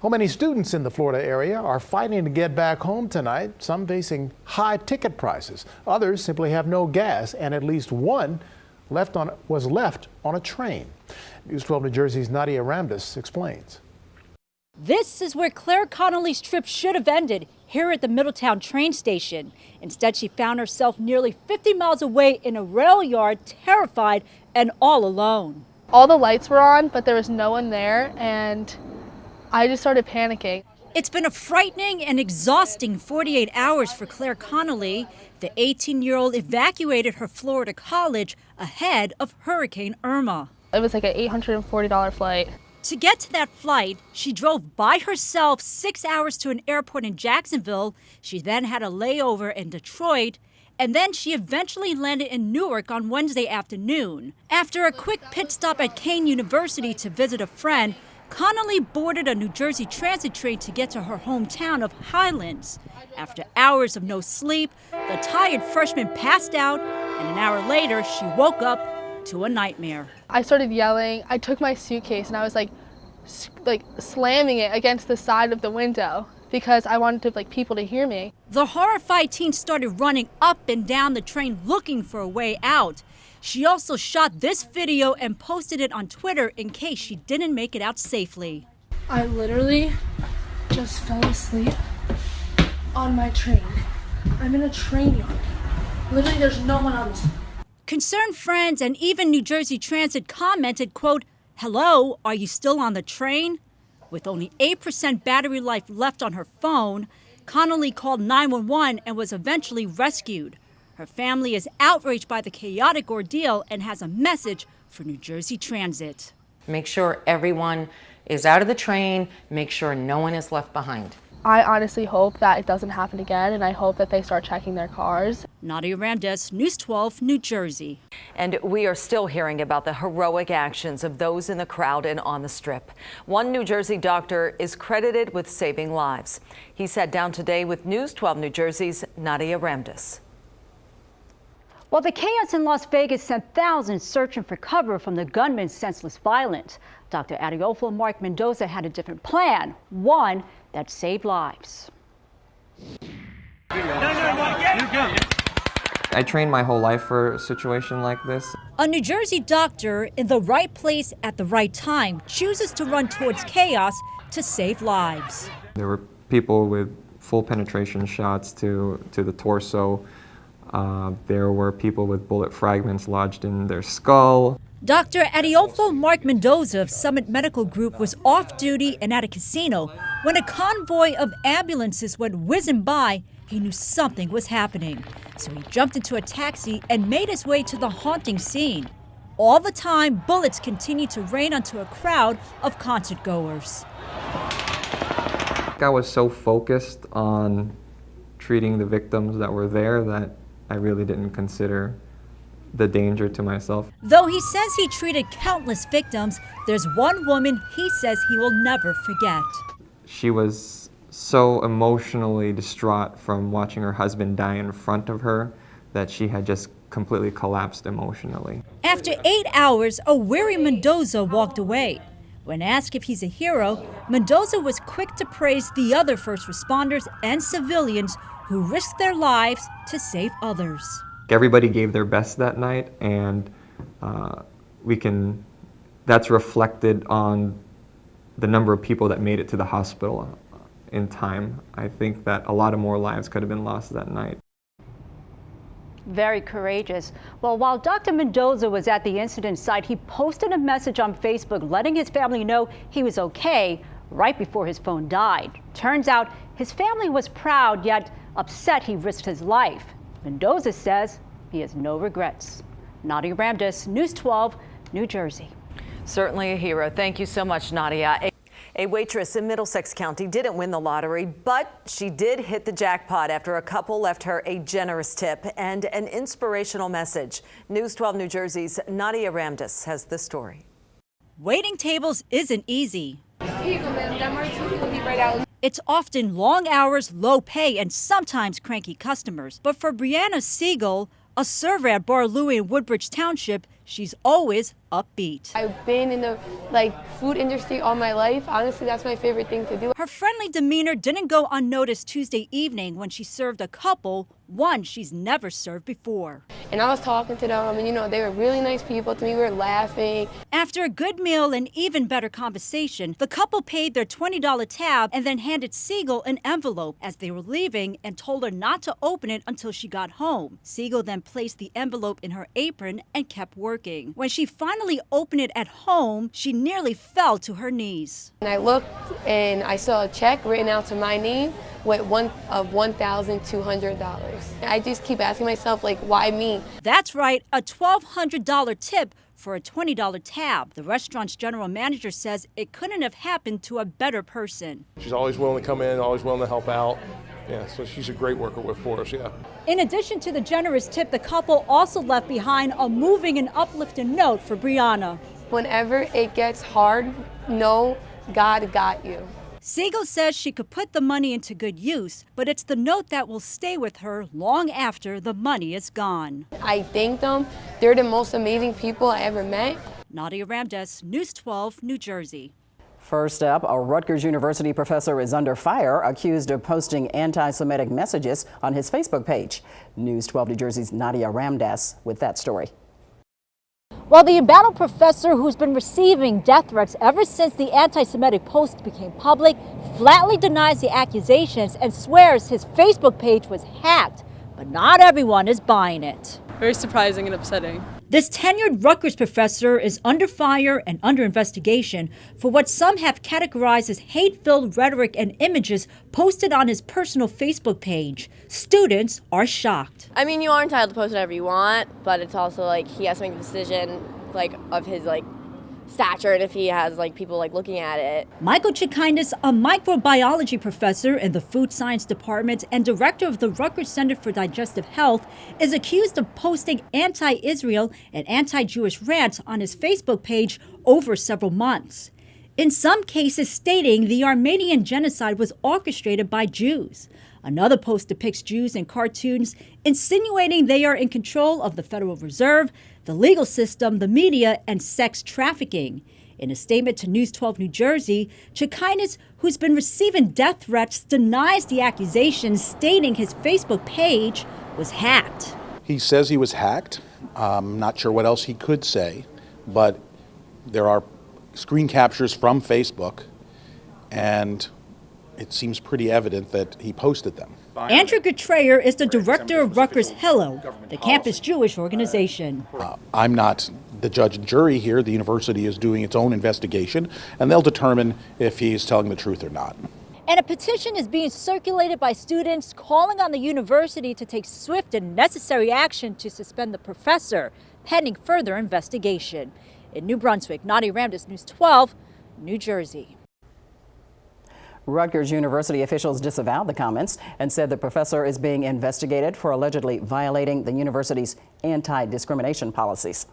Well, many students in the Florida area are fighting to get back home tonight, some facing high ticket prices. Others simply have no gas, and at least one was left on a train. News 12 New Jersey's Nadia Ramdass explains. This is where Claire Connolly's trip should have ended, here at the Middletown train station. Instead, she found herself nearly 50 miles away in a rail yard, terrified and all alone. All the lights were on, but there was no one there, and I just started panicking. It's been a frightening and exhausting 48 hours for Claire Connolly. The 18-year-old evacuated her Florida college ahead of Hurricane Irma. It was like an $840 flight. To get to that flight, she drove by herself 6 hours to an airport in Jacksonville. She then had a layover in Detroit, and then she eventually landed in Newark on Wednesday afternoon. After a quick pit stop at Kean University to visit a friend, Connolly boarded a New Jersey Transit train to get to her hometown of Highlands. After hours of no sleep, the tired freshman passed out, and an hour later, she woke up to a nightmare. I started yelling. I took my suitcase and I was like slamming it against the side of the window because I wanted people to hear me. The horrified teen started running up and down the train looking for a way out. She also shot this video and posted it on Twitter in case she didn't make it out safely. I literally just fell asleep on my train. I'm in a train yard. Literally, there's no one on this. Concerned friends and even New Jersey Transit commented, quote, "Hello, are you still on the train?" With only 8% battery life left on her phone, Connolly called 911 and was eventually rescued. Her family is outraged by the chaotic ordeal and has a message for New Jersey Transit. Make sure everyone is out of the train. Make sure no one is left behind. I honestly hope that it doesn't happen again, and I hope that they start checking their cars. Nadia Ramdass, News 12, New Jersey. And we are still hearing about the heroic actions of those in the crowd and on the Strip. One New Jersey doctor is credited with saving lives. He sat down today with News 12 New Jersey's Nadia Ramdass. Well, the chaos in Las Vegas sent thousands searching for cover from the gunman's senseless violence. Dr. Adolfo Mark Mendoza had a different plan, one that saved lives. I trained my whole life for a situation like this. A New Jersey doctor in the right place at the right time chooses to run towards chaos to save lives. There were people with full penetration shots to the torso. There were people with bullet fragments lodged in their skull. Dr. Adolfo Mark Mendoza of Summit Medical Group was off duty and at a casino when a convoy of ambulances went whizzing by. He knew something was happening, so he jumped into a taxi and made his way to the haunting scene. All the time, bullets continued to rain onto a crowd of concertgoers. I was so focused on treating the victims that were there that I really didn't consider the danger to myself. Though he says he treated countless victims, there's one woman he says he will never forget. She was so emotionally distraught from watching her husband die in front of her that she had just completely collapsed emotionally. After 8 hours, a weary Mendoza walked away. When asked if he's a hero, Mendoza was quick to praise the other first responders and civilians who risked their lives to save others. Everybody gave their best that night, and that's reflected on the number of people that made it to the hospital in time. I think that a lot of more lives could have been lost that night. Very courageous. Well, while Dr. Mendoza was at the incident site, he posted a message on Facebook letting his family know he was okay right before his phone died. Turns out his family was proud, yet upset he risked his life. Mendoza says he has no regrets. Nadia Ramdass, News 12, New Jersey. Certainly a hero. Thank you so much, Nadia. A waitress in Middlesex County didn't win the lottery, but she did hit the jackpot after a couple left her a generous tip and an inspirational message. News 12 New Jersey's Nadia Ramdass has the story. Waiting tables isn't easy. It's often long hours, low pay, and sometimes cranky customers. But for Brianna Siegel, a server at Bar Louie in Woodbridge Township, she's always upbeat. I've been in the food industry all my life. Honestly, that's my favorite thing to do. Her friendly demeanor didn't go unnoticed Tuesday evening when she served a couple, one she's never served before. And I was talking to them, and they were really nice people to me. We were laughing. After a good meal and even better conversation, the couple paid their $20 tab and then handed Siegel an envelope as they were leaving and told her not to open it until she got home. Siegel then placed the envelope in her apron and kept working. When she finally opened it at home, she nearly fell to her knees. And I looked and I saw a check written out to my name with $1,200. I just keep asking myself, why me? That's right, a $1,200 tip for a $20 tab. The restaurant's general manager says it couldn't have happened to a better person. She's always willing to come in, always willing to help out. Yeah, so she's a great worker for us, yeah. In addition to the generous tip, the couple also left behind a moving and uplifting note for Brianna. Whenever it gets hard, know God got you. Siegel says she could put the money into good use, but it's the note that will stay with her long after the money is gone. I thank them. They're the most amazing people I ever met. Nadia Ramdass, News 12, New Jersey. First up, a Rutgers University professor is under fire, accused of posting anti-Semitic messages on his Facebook page. News 12 New Jersey's Nadia Ramdass with that story. Well, the embattled professor, who's been receiving death threats ever since the anti-Semitic post became public, flatly denies the accusations and swears his Facebook page was hacked. But not everyone is buying it. Very surprising and upsetting. This tenured Rutgers professor is under fire and under investigation for what some have categorized as hate-filled rhetoric and images posted on his personal Facebook page. Students are shocked. I mean, you are entitled to post whatever you want, but it's also he has to make a decision of his stature and if he has people looking at it. Michael Chikaitis, a microbiology professor in the food science department and director of the Rutgers Center for Digestive Health, is accused of posting anti-Israel and anti-Jewish rants on his Facebook page over several months. In some cases stating the Armenian genocide was orchestrated by Jews. Another post depicts Jews in cartoons, insinuating they are in control of the Federal Reserve, the legal system, the media, and sex trafficking. In a statement to News 12 New Jersey, Chikaitis, who's been receiving death threats, denies the accusations, stating his Facebook page was hacked. He says he was hacked. I'm not sure what else he could say, but there are screen captures from Facebook, and it seems pretty evident that he posted them. Andrew Getreyer is the director of Rutgers Hello, the campus Jewish organization. I'm not the judge and jury here. The university is doing its own investigation, and they'll determine if he's telling the truth or not. And a petition is being circulated by students calling on the university to take swift and necessary action to suspend the professor, pending further investigation. In New Brunswick, Nadia Ramdass, News 12, New Jersey. Rutgers University officials disavowed the comments and said the professor is being investigated for allegedly violating the university's anti-discrimination policies.